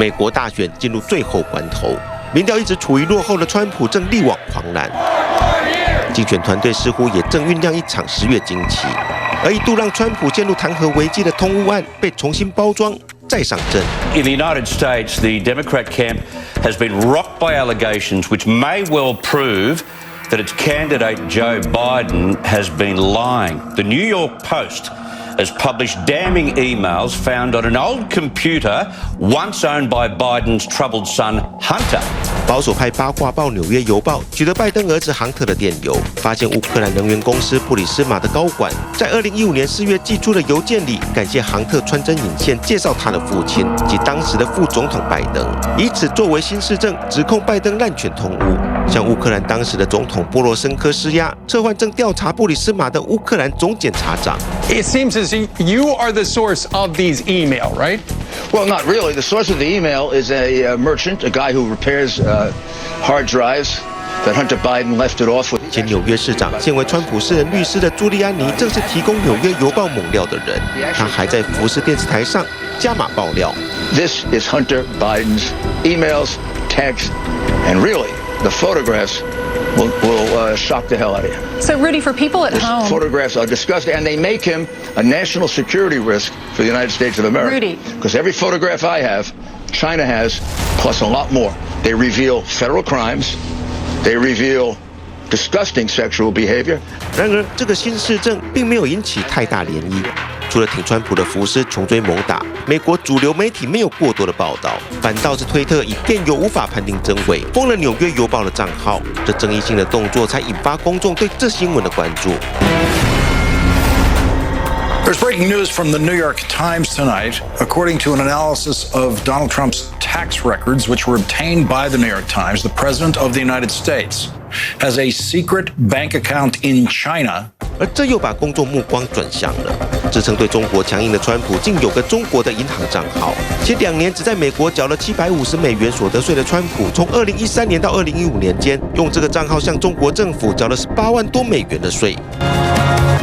美国大选进入最后关头，民调一直处于落后的川普正力挽狂澜，竞选团队似乎也正酝酿一场10月惊奇，而一度让川普陷入弹劾危机的通乌案被重新包装。再上阵。In the United States, the Democrat camp has been rocked by allegations which may well prove that its candidate Joe Biden has been lying. The New York Post has published damning emails found on an old computer once owned by Biden's troubled son Hunter. 保守派八卦报《纽约邮报》取得拜登儿子杭特的电邮，发现乌克兰能源公司布里斯马的高管在2015年4月寄出的邮件里，感谢杭特穿针引线介绍他的父亲及当时的副总统拜登，以此作为新事证，指控拜登滥权通乌，向乌克兰当时的总统波罗申科施压，撤换正调查布里斯马的乌克兰总检察长。It seems as you are the source of these email, right? Well, not really. The source of the email is a merchant, a guy who repairs hard drives that Hunter Biden left it off with. 前纽约市长、现为川普私人律师的朱利安尼，正是提供《纽约邮报》猛料的人。他还在福斯电视台上加码爆料。This is Hunter Biden's emails, texts, and really the photographs will shock the hell out of you. So, Rudy, for people at home, the photographs are disgusting, and they make him a national security risk for the United States of America. Rudy, because every photograph I have, China has, plus a lot more. They reveal federal crimes. They reveal disgusting sexual behavior. 然而，这个新事证并没有引起太大涟漪。除了挺川普的福斯穷追猛打，美国主流媒体没有过多的报道，反倒是推特以电邮无法判定真伪，封了《纽约邮报》的账号。这争议性的动作才引发公众对这新闻的关注。There's breaking news from the New York Times tonight. According to an analysis of Donald Trump's tax records, which were obtained by the New York Times, the President of the United States has a secret bank account in China. 而这又把公众目光转向了。自称对中国强硬的川普，竟有个中国的银行账号。且2年只在美国缴了$750所得税的川普，从2013年到2015年间，用这个账号向中国政府缴了18万多美元的税。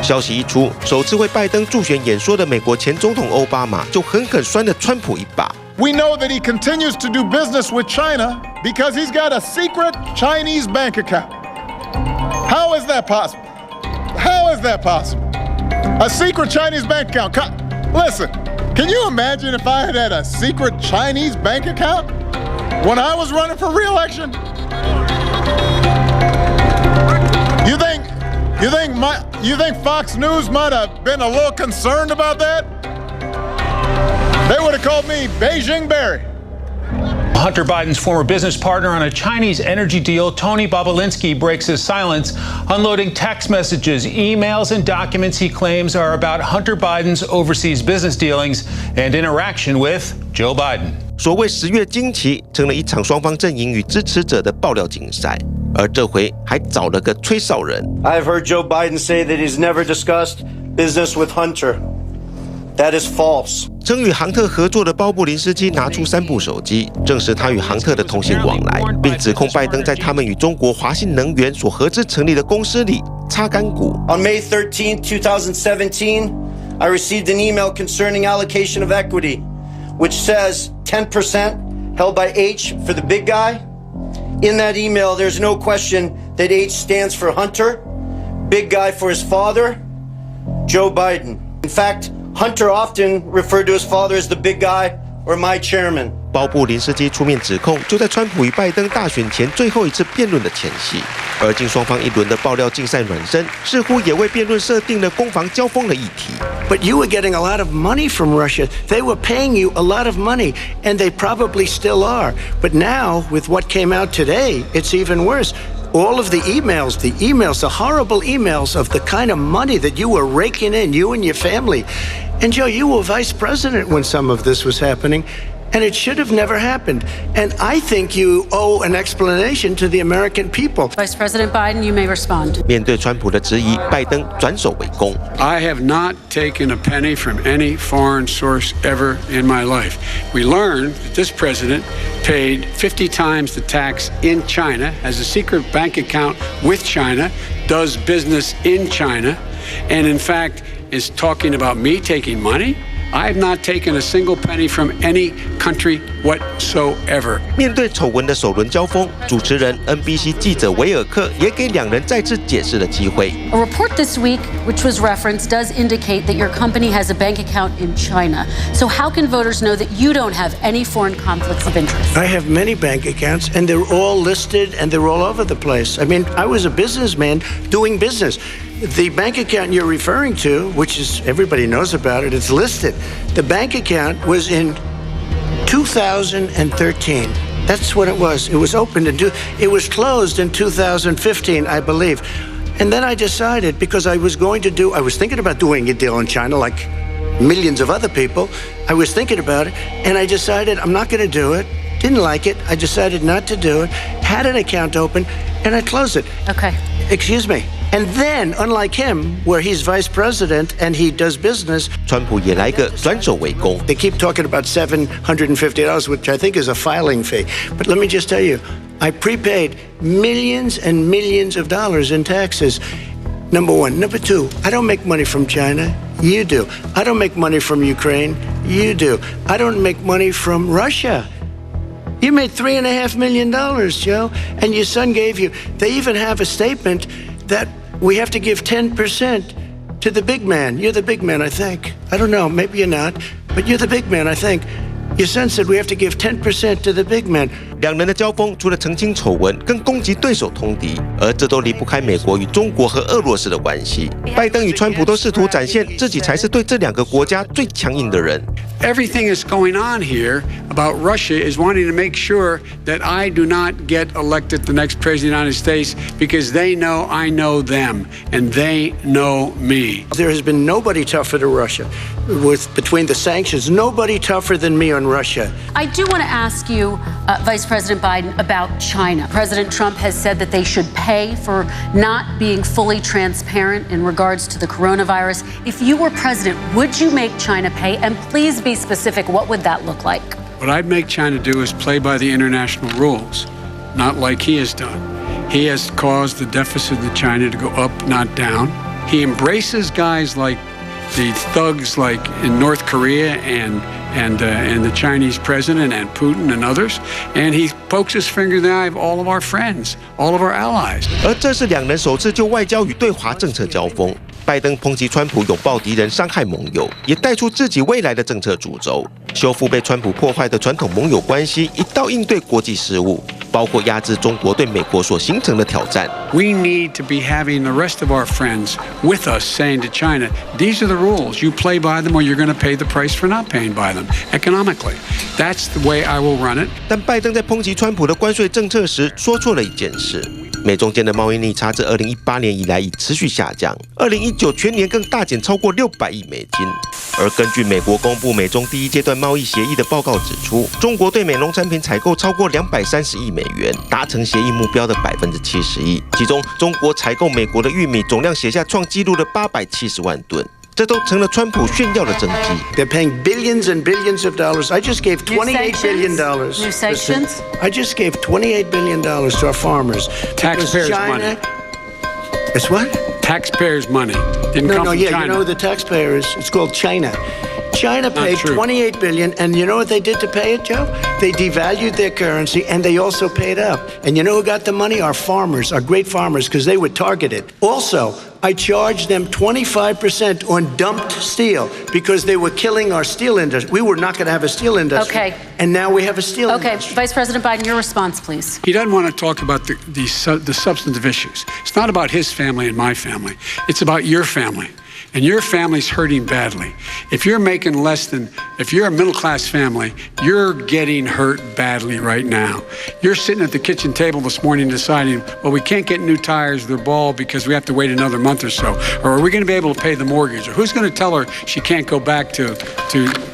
消息一出，首次为拜登助选演说的美国前总统奥巴马就狠狠酸了川普一把。We know that he continues to do business with China because he's got a secret Chinese bank account. How is that possible? How is that possible? A secret Chinese bank account. Listen, can you imagine if I had had a secret Chinese bank account when I was running for re-election? You think Fox News might have been a little concerned about that? They would have called me Beijing Barry. Hunter Biden's former business partner on a Chinese energy deal, Tony Bobolinsky, breaks his silence, unloading text messages, emails, and documents he claims are about Hunter Biden's overseas business dealings and interaction with Joe Biden. 所谓10月惊奇，成了一场双方阵营与支持者的爆料竞赛，而这回还找了个吹哨人。I've heard Joe Biden say that he's never discussed business with Hunter. That is false. 曾与杭特合作的鲍布林斯基拿出3部手机，证实他与杭特的通信往来，并指控拜登在他们与中国华信能源所合资成立的公司里插干股。On May 13, 2017, I received an email concerning allocation of equity, which says 10% held by H for the big guy. In that email, there's no question that H stands for Hunter, big guy for his father, Joe Biden. In fact, Hunter often referred to his father as the big guy or my chairman. 鲍布林斯基出面指控，就在川普与拜登大选前最后一次辩论的前夕。而经双方一轮的爆料竞赛暖身，似乎也为辩论设定了攻防交锋的议题。But you were getting a lot of money from Russia. They were paying you a lot of money, and they probably still are. But now, with what came out today, it's even worse. All of the emails, the horrible emails of the kind of money that you were raking in, you and your family. And Joe, you were vice president when some of this was happening, and it should have never happened. And I think you owe an explanation to the American people. Vice President Biden, you may respond. 面对川普的质疑，拜登转守为攻。I have not taken a penny from any foreign source ever in my life. We learned that this president paid 50 times the tax in China, has a secret bank account with China, does business in China, and in fact is talking about me taking money. I have not taken a single penny from any country whatsoever. 面对丑闻的首轮交锋，主持人 NBC 记者维尔克也给两人再次解释的机会。A report this week, which was referenced, does indicate that your company has a bank account in China. So how can voters know that you don't have any foreign conflicts of interest? I have many bank accounts, and they're all listed, and they're all over the place. I mean, I was a businessman doing business. The bank account you're referring to, which is everybody knows about it, it's listed. The bank account was in 2013. That's what it was. It was opened it was closed in 2015, I believe. And then I decided, because I was thinking about doing a deal in China like millions of other people. I was thinking about it, and I decided I'm not going to do it. Didn't like it. I decided not to do it. Had an account open, and I closed it. Okay. Excuse me. And then, unlike him, where he's vice president and he does business, 川普也来个转手为攻。 they keep talking about $750, which I think is a filing fee. But let me just tell you, I prepaid millions and millions of dollars in taxes. Number one. Number two, I don't make money from China. You do. I don't make money from Ukraine. You do. I don't make money from Russia. You made $3.5 million, Joe, and your son gave you. They even have a statement that we have to give 10% to the big man. You're the big man, I think. I don't know. Maybe you're not, but you're the big man, I think. Your son said we have to give 10% to the big man. 两人的交锋除了澄清丑闻，更攻击对手通敌，而这都离不开美国与中国和俄罗斯的关系。拜登与川普都试图展现自己才是对这两个国家最强硬的人。Everything that's going on here about Russia is wanting to make sure that I do not get elected the next president of the United States because they know I know them and they know me. There has been nobody tougher to Russia. Between the sanctions, nobody tougher than me on Russia. I do want to ask you, Vice President Biden, about China. President Trump has said that they should pay for not being fully transparent in regards to the coronavirus. If you were president, would you make China pay? And please be specific, what would that look like? What I'd make China do is play by the international rules, not like he has done. He has caused the deficit of China to go up, not down. He embraces guys like the thugs like in North Korea and the Chinese president and Putin and others, and he pokes his finger in the eye of all of our friends, all of our allies. 而这是两人首次就外交与对华政策交锋。拜登抨击川普拥抱敌人、伤害盟友，也带出自己未来的政策主轴，修复被川普破坏的传统盟友关系，一道应对国际事务，包括压制中国对美国所形成的挑战。We need to be having the rest of our friends with us, saying to China, "These are the rules. You play by them, or you're going to pay the price for not paying by them economically." That's the way I will run it. 但拜登在抨击川普的关税政策时，说错了一件事。美中间的贸易逆差自2018年以来已持续下降，2019全年更大减超过600亿美金。而根据美国公布美中第一阶段贸易协议的报告指出，中国对美农产品采购超过230亿美元，达成协议目标的71%，其中中国采购美国的玉米总量写下创纪录的870万吨。这都成了川普炫耀的政绩。 They're paying billions and billions of dollars. I just gave $28 billion. New sanctions? I just gave $28 billion to our farmers. Taxpayers' money. It's what? Taxpayers' money. Didn't come from Yeah, China. you know who the taxpayer is? It's called China. China paid $28 billion, and you know what they did to pay it, Joe? They devalued their currency, and they also paid up. And you know who got the money? Our farmers, our great farmers, because they were targeted. Also, I charged them 25% on dumped steel because they were killing our steel industry. We were not going to have a steel industry. Okay. And now we have a steel industry. Okay, Vice President Biden, your response, please. He doesn't want to talk about the substantive issues. It's not about his family and my family. It's about your family. And your family's hurting badly. If you're making less than, if you're a middle-class family, you're getting hurt badly right now. You're sitting at the kitchen table this morning deciding, well, we can't get new tires, they're bald because we have to wait another month or so. Or are we going to be able to pay the mortgage? Or who's going to tell her she can't go back to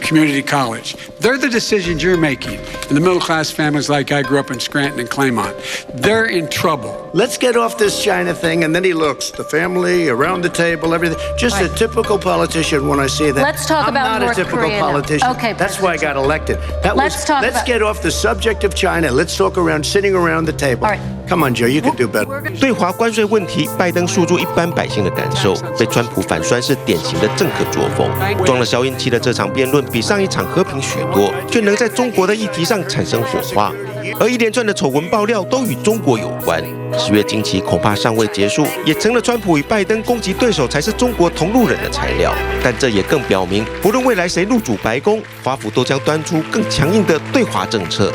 community college? They're the decisions you're making. And the middle-class families like I grew up in Scranton and Claymont, they're in trouble. Let's get off this China thing, and then he looks, the family, around the table, everything. Just a typical politician when I see that. Let's talk about North Korea. I'm not a typical politician. Okay, that's why I got elected. Let's get off the subject of China. Let's talk sitting around the table. All right. Come on, Joe, you can do better. 对华关税问题，拜登诉诸一般百姓的感受，被川普反酸是典型的政客作风。装了消音器的这场辩论比上一场和平许多，却能在中国的议题上产生火花。而一连串的丑闻爆料都与中国有关。10月惊奇恐怕尚未结束，也成了川普与拜登攻击对手才是中国同路人的材料。但这也更表明，不论未来谁入主白宫，华府都将端出更强硬的对华政策。